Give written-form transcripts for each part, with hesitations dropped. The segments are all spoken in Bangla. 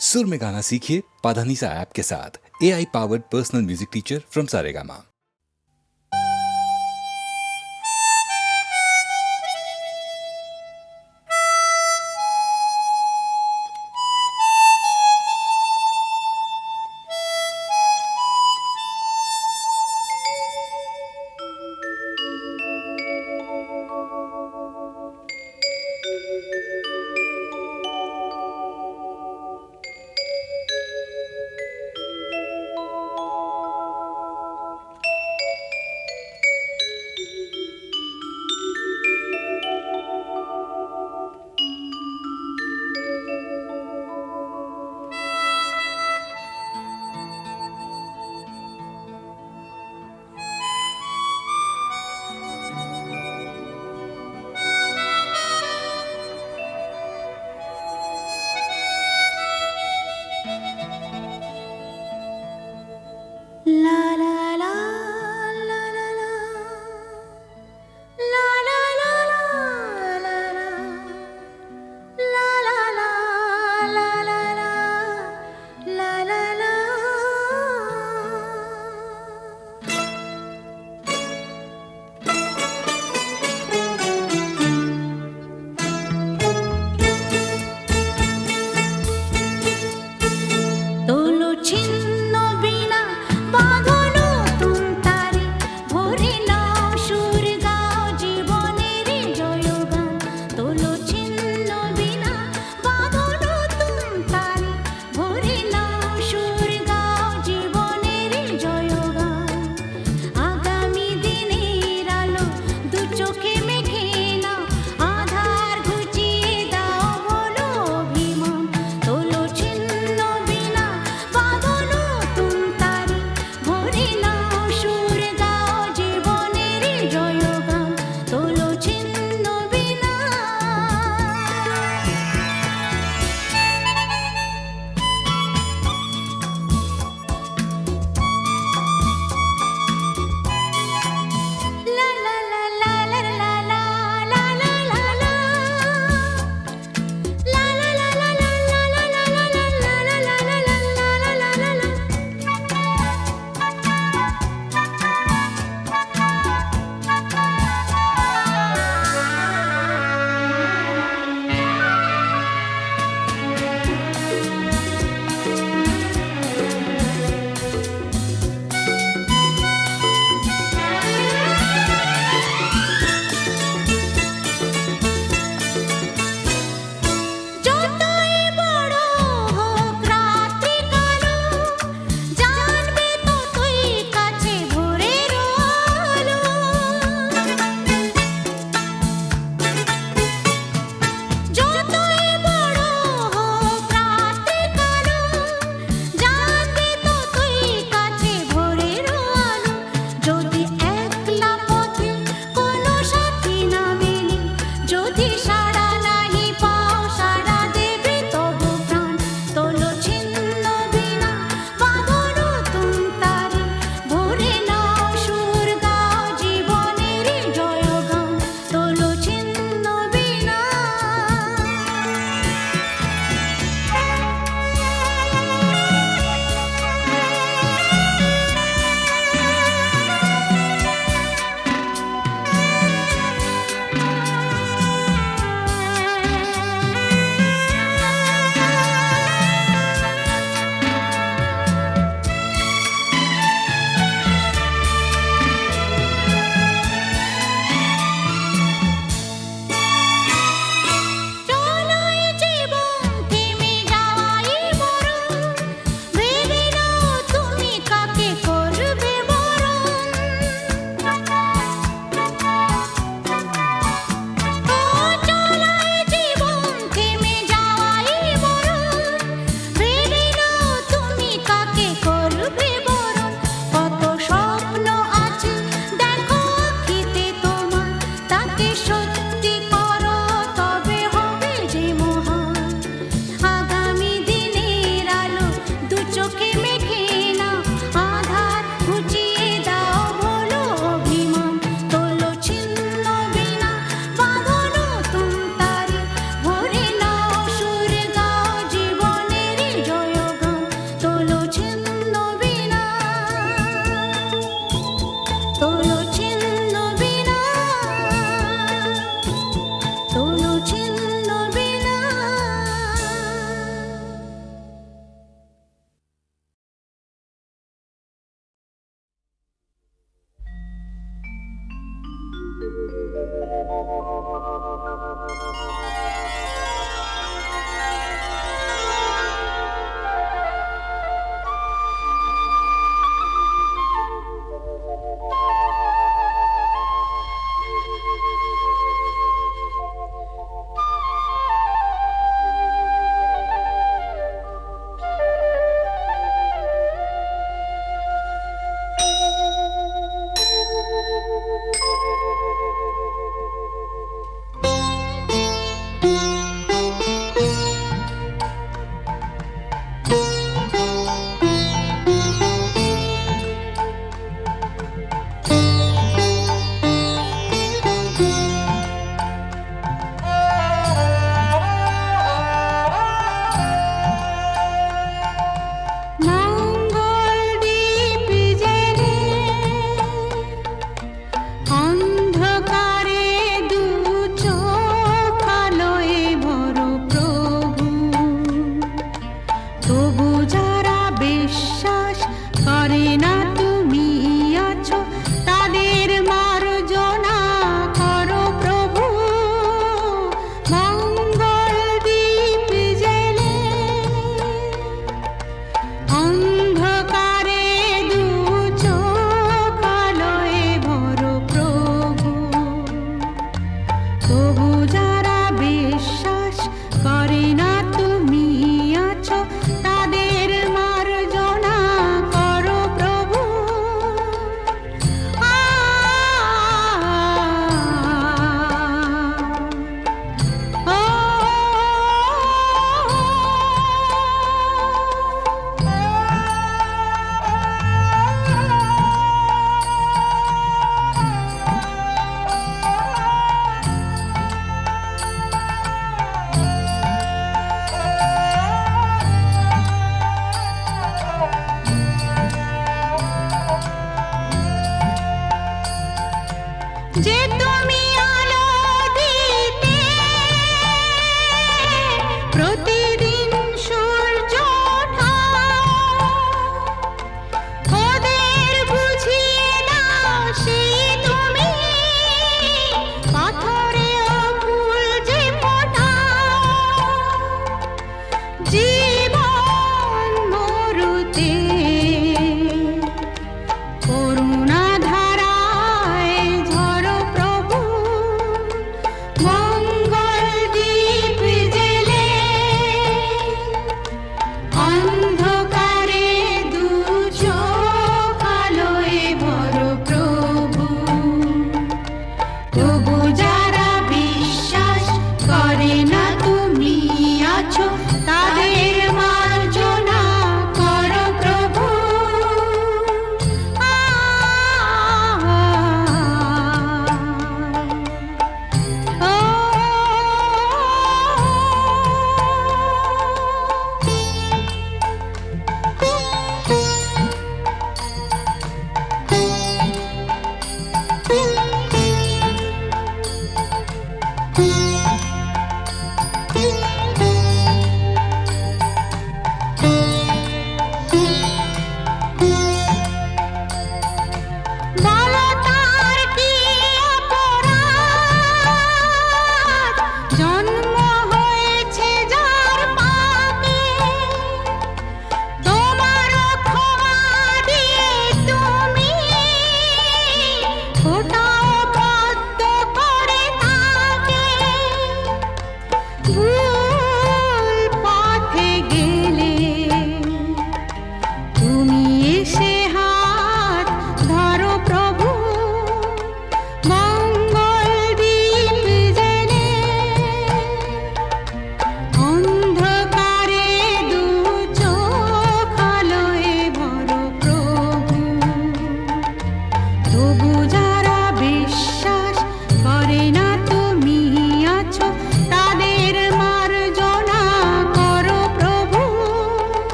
सुर में गाना सीखिए पाधानीसा ऐप के साथ। AI powered personal music teacher from Saregama.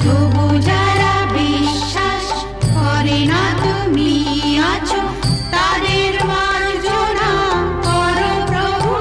তবু যারা বিশ্বাস করে না তুমি আছো তাদের মার্জনা করো প্রভু।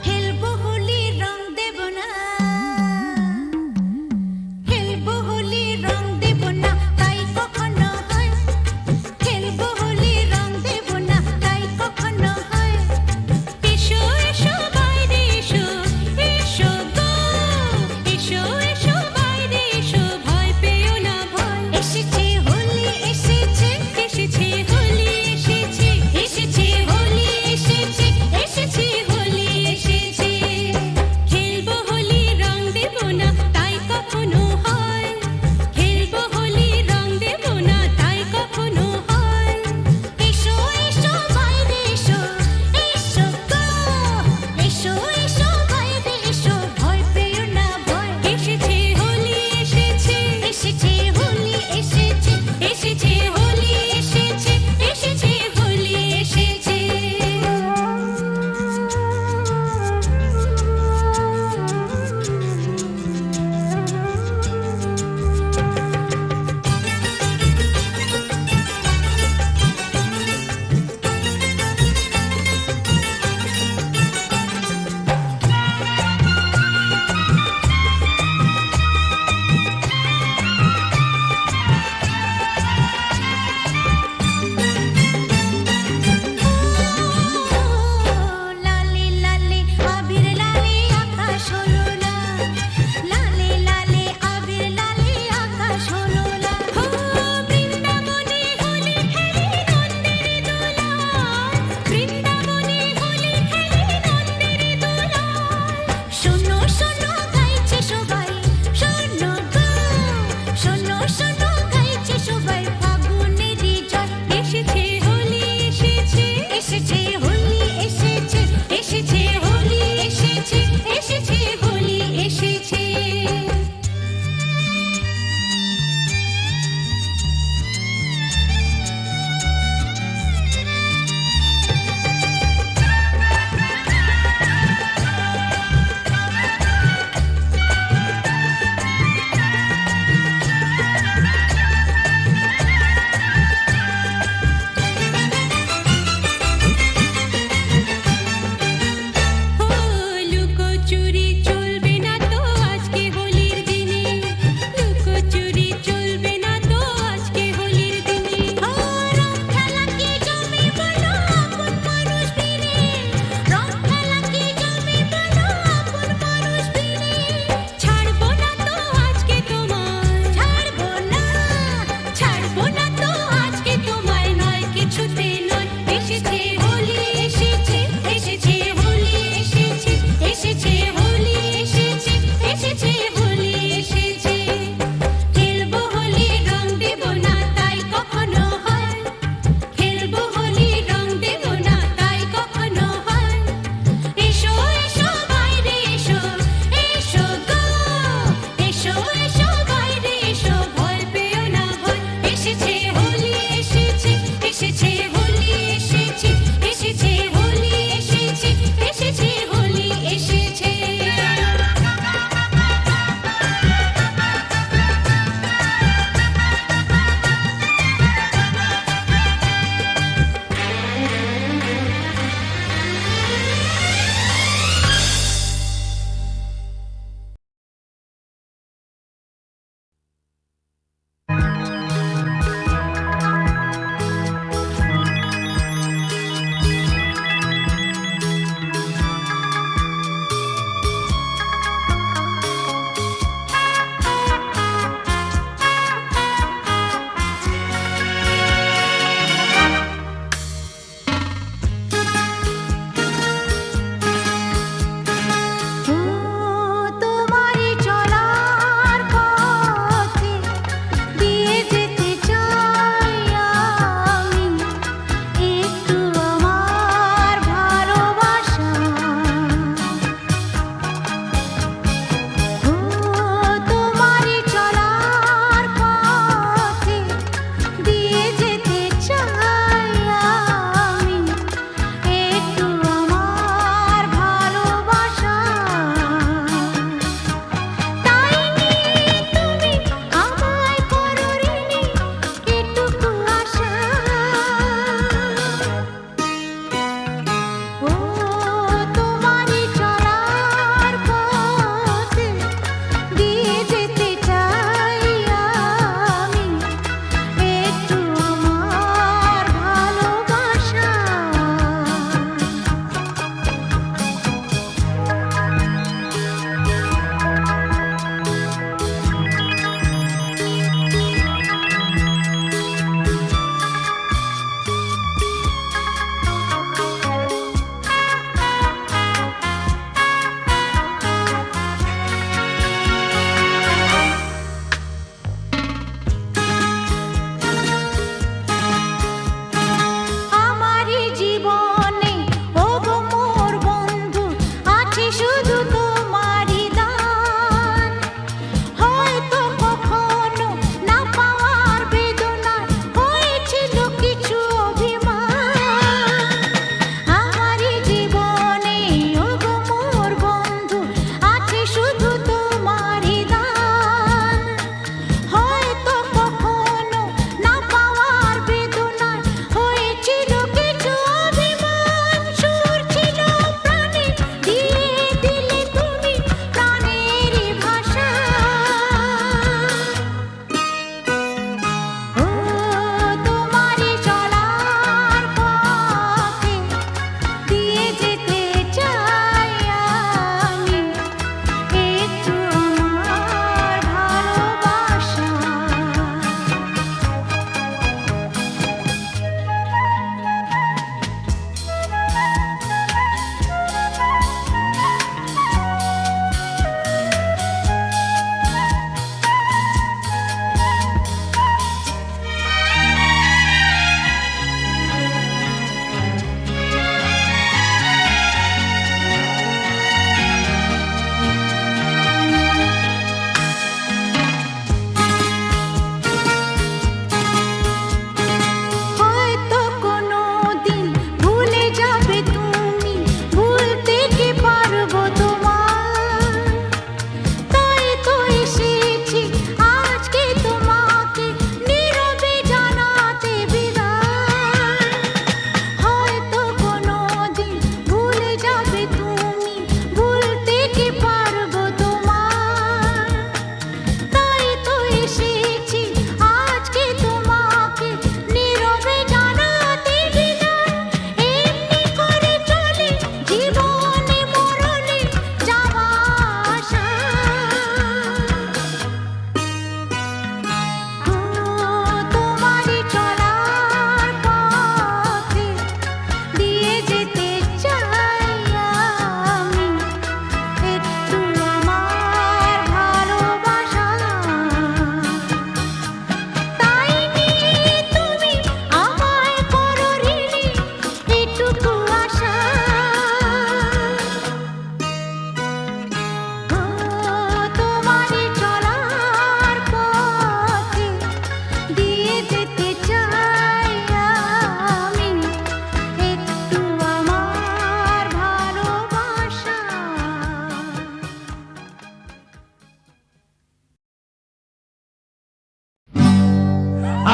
খেলবো হোলি রং দেব না, খেলবো হোলি রং দেব না তাই কখনো হয়, খেলবো হোলি রং দেব না তাই কখনো হয়। এসো এসো বাইরে এসো, এসো গো এসো এসো বাইরে এসো, ভয় পেও না ভয়। এসেছে হোলি এসেছে, এসেছে হোলি এসেছে, এসেছে হোলি এসেছে, এসেছে হোলি এসেছে। খেলবো হোলি রং দেব না তাই কখনো হয়, খেলবো হোলি রং দেব না তাই কখনো হয়। এসো এসো বাইরে এসো, এসো গো এসো এসো বাইরে এসো, ভয় পেও না ভয়। এসেছে হোলি এসেছে, এসেছে হোলি এসেছে, এসেছে হোলি এসেছে, এসেছে হোলি এসেছে। লালে লালে আবির লালে আকাশ হলো লাল, লালে লালে আবির লালে আকাশ হলো লাল। হো বৃন্দাবনে হোলি খেলে নন্দের দোলায়, বৃন্দাবনে হোলি খেলে নন্দের দোলায়। শোনো শোনো গাইছে সবাই, শোনো গো শোনো শোনো গাইছে সবাই, ফাগুনেরই জয়। এসেছে হোলি এসেছে, এসেছে হোলি এসেছে, এসেছে হোলি এসেছে, এসেছে হোলি এসেছে।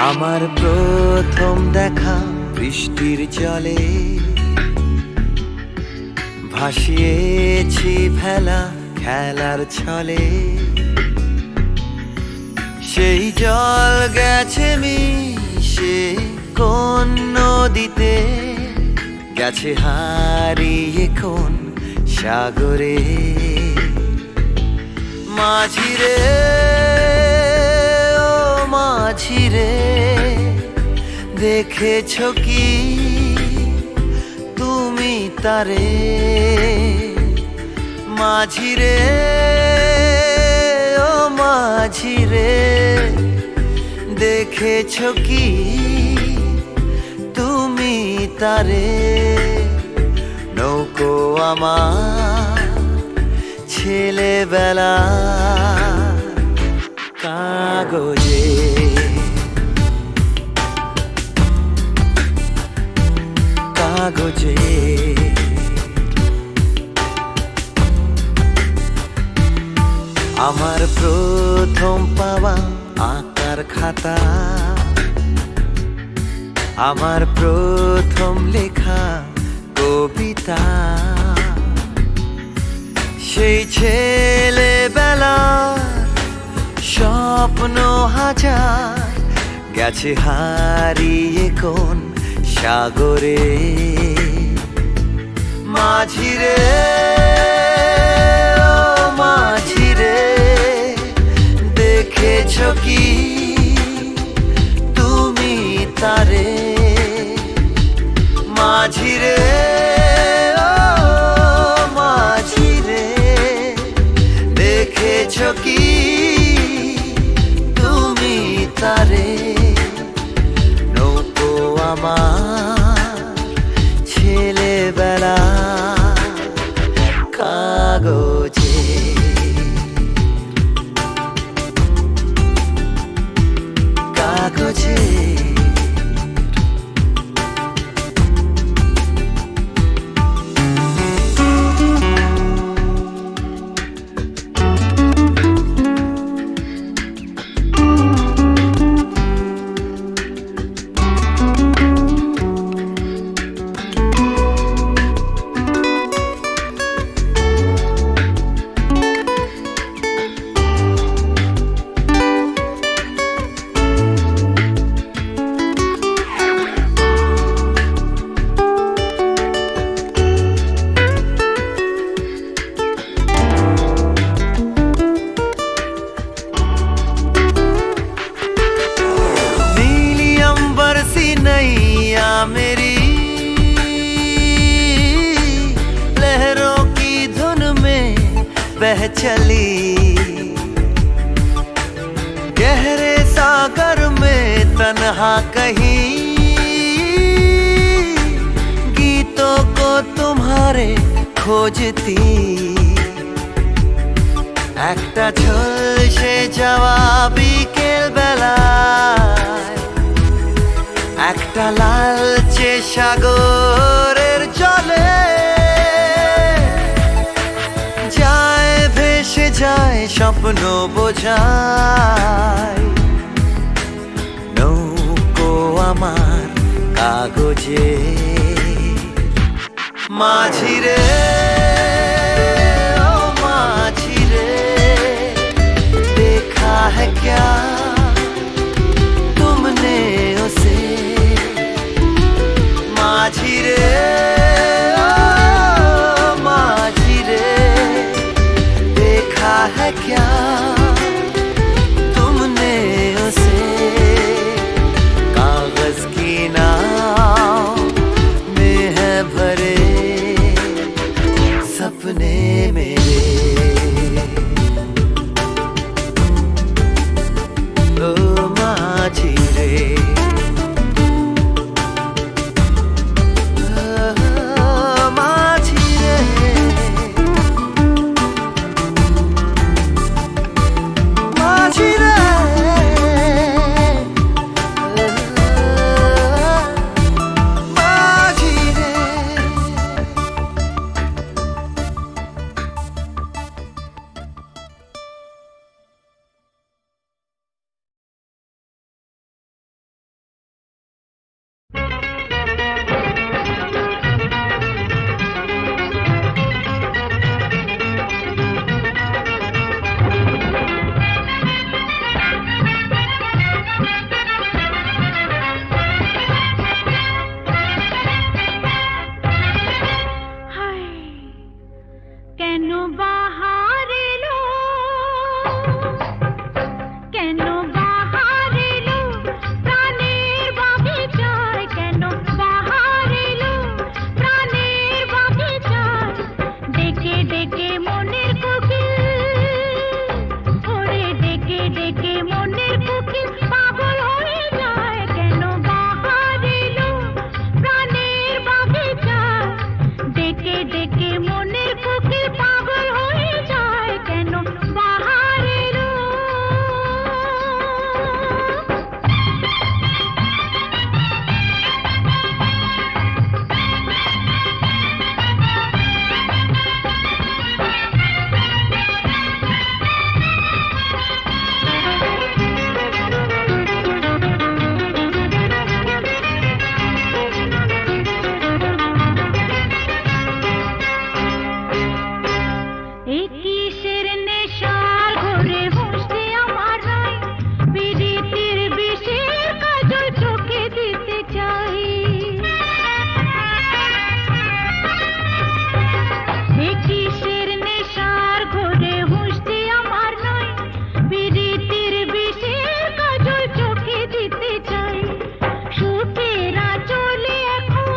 আমার প্রথম দেখা বৃষ্টির জলে ভাসিয়েছি ভেলা খেলার ছলে সেই জল গেছে মিশে কোন নদীতে গেছে হারিয়ে কোন সাগরে মাঝিরে ও মাঝিরে দেখেছ কি তুমি তারে মাঝিরে ও মাঝিরে দেখেছ কি তুমি তারে নৌকো আমার ছেলেবেলা কাগজে কাগজে আমার প্রথম পাওয়া আঁকার খাতা আমার প্রথম লেখা কবিতা সেই ছেলেবেলা স্বপ্ন হাজার গেছে হারিয়ে কোন সাগরে মাঝিরে ও মাঝিরে দেখেছ কি তুমি তারে মাঝিরে ও মাঝিরে দেখেছ কি তুমি তারে নৌকো আমার ছেলেবেলা কাগজে কাগজে नैया मेरी लहरों की धुन में बह चली गहरे सागर में तन्हा कहीं गीतों को तुम्हारे खोजती একটা ঝলসে যাওয়া বিকেল বেলায় একটা লালচে সাগরের জলে যায় ভেসে যায় স্বপ্ন বোঝায় নৌকো আমার কাগজে মাঝিরে ও মাঝিরে देखा है क्या तुमने उसे माझिरे ओ माझिरे देखा है क्या तुमने उसे कागज की नाव में है भरे কেন বাহার এলো কেন বাহার এলো প্রাণের বাগিচায় কেন বাহার এলো প্রাণের বাগিচায় ডেকে ডেকে মনের কোকিল ওরে ডেকে ডেকে মনের কোকিল পাগল হয়ে যায় কেন বাহার এলো প্রাণের বাগিচায় ডেকে ডেকে মনের কোকিল পাগল হয়ে যায় কেন বাহার এলো এই কিসের নেশার ঘরে বসতে আমার নাই বিরিতির বিষের কাজল চোখে দিতে চাই এই কিসের নেশার ঘরে বসতে আমার নাই বিরিতির বিষের কাজল চোখে দিতে চাই সুখেরা চলে এখন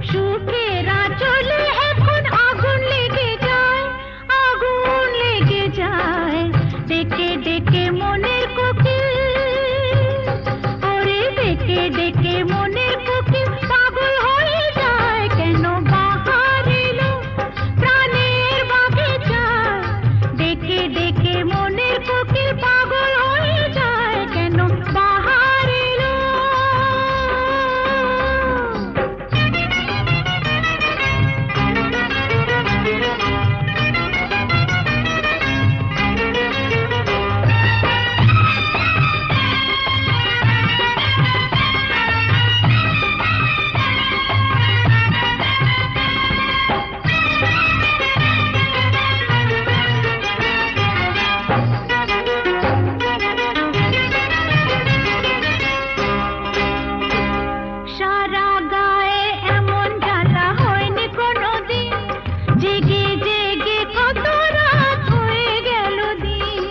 সুখেরা চলে এখন আগুন লেগে যায় ডেকে ডেকে মনের কোকিল ওরে ডেকে ডেকে মনের কোকিল পাগল হয়ে যায় কেন বাহার এলো প্রাণের বাগিচায় ডেকে ডেকে মনের কোকিল পাগল হয়ে যায় কেন বাহার এলো সারা গায়ে এমন জ্বালা হয়নি কোনোদিন জেগে জেগে কত রাত হয়ে গেল দিন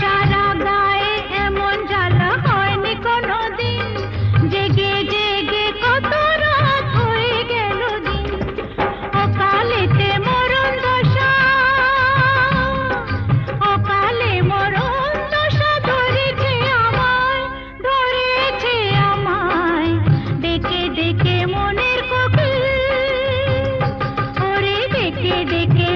সারা গায়ে এমন জ্বালা হয়নি কোনোদিন জেগে জেগে কত রাত হয়ে গেল দিন অকালেতে মরণ দশা অকালে মরণ দশা ধরেছে আমায় ডেকে ডেকে মনের কোকিল ওরে ডেকে ডেকে